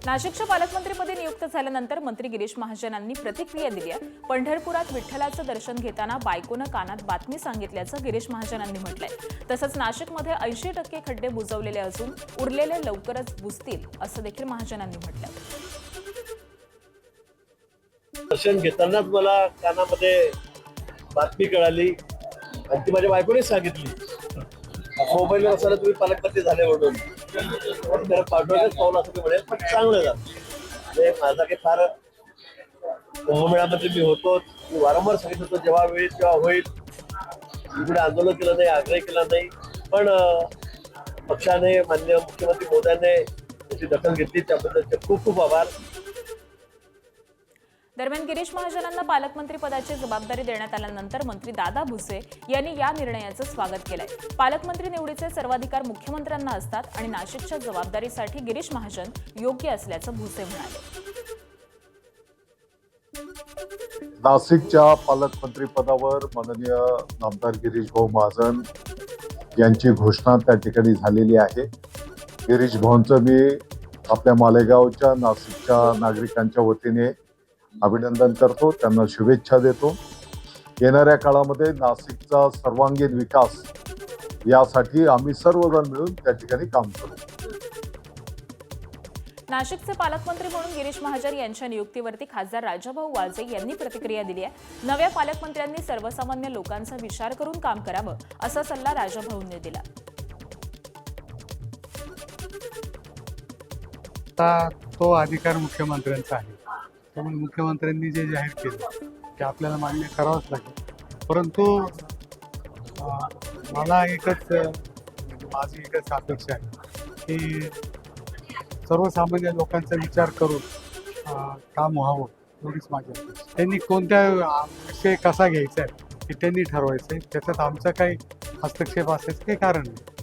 नाशिकच्या पालकमंत्रीपदी नियुक्त झाल्यानंतर मंत्री गिरीश महाजनांनी प्रतिक्रिया दिली आहे। पंढरपुरात विठ्ठलाचं दर्शन घेताना बायकोनं कानात बातमी सांगितल्याचं गिरीश महाजनांनी म्हटलंय। तसंच नाशिकमध्ये 80% खड्डे बुजवलेले असून उरलेले लवकरच बुजतील असं देखील महाजनांनी म्हटलंय। दर्शन घेतानाच मला कानामध्ये बातमी कळाली आणि ती माझ्या बायकोने सांगितली, मोबाईल असताना तुम्ही पालकमंत्री झाले म्हणून त्याला पाठवण्याच पाऊल असं मी म्हणेल, पण चांगलं झालं। म्हणजे माझा काही फार कुंभमेळ्यामध्ये मी होतो, मी वारंवार सांगितलं होतं जेव्हा वेळ तेव्हा होईल, इकडे आंदोलन केलं नाही, आग्रह केला नाही, पण पक्षाने माननीय मुख्यमंत्री महोदयांनी त्याची दखल घेतली, त्याबद्दल खूप खूप आभार। दरम्यान गिरीश महाजनांना पालकमंत्री पदाची जबाबदारी देण्यात आल्यानंतर मंत्री दादा भुसे यांनी या निर्णयाचं स्वागत केलंय। पालकमंत्री निवडीचे सर्वाधिकार मुख्यमंत्र्यांना असतात आणि नाशिकच्या जबाबदारीसाठी गिरीश महाजन योग्य असल्याचं भुसे म्हणाले। नाशिकच्या पालकमंत्री पदावर माननीय नामदार गिरीश भाऊ महाजन यांची घोषणा त्या ठिकाणी झालेली आहे। गिरीश भाऊंचं मी आपल्या मालेगावच्या नाशिकच्या नागरिकांच्या वतीने अभिनंदन करतो, त्यांना शुभेच्छा देतो। येणाऱ्या काळामध्ये नाशिकचा सर्वांगीण विकास यासाठी आम्ही सर्वजण मिळून त्या ठिकाणी काम करू। नाशिकचे पालकमंत्री म्हणून गिरीश महाजन यांच्या नियुक्तीवरती खासदार राजाभाऊ वाजे यांनी प्रतिक्रिया दिली आहे। नव्या पालकमंत्र्यांनी सर्वसामान्य लोकांचा विचार करून काम करावं असा सल्ला राजाभाऊंनी दिला। तो अधिकार मुख्यमंत्र्यांचा आहे, त्यामुळे मुख्यमंत्र्यांनी जे जाहीर केलं ते आपल्याला मान्य करावंच लागेल। परंतु मला माझी एकच अपेक्षा आहे की सर्वसामान्य लोकांचा विचार करून काम व्हावं, एवढीच माझी अपेक्षा। त्यांनी कोणत्या विषय कसा घ्यायचा आहे हे त्यांनी ठरवायचं आहे, त्याच्यात आमचा काही हस्तक्षेप असायचं काही कारण नाही।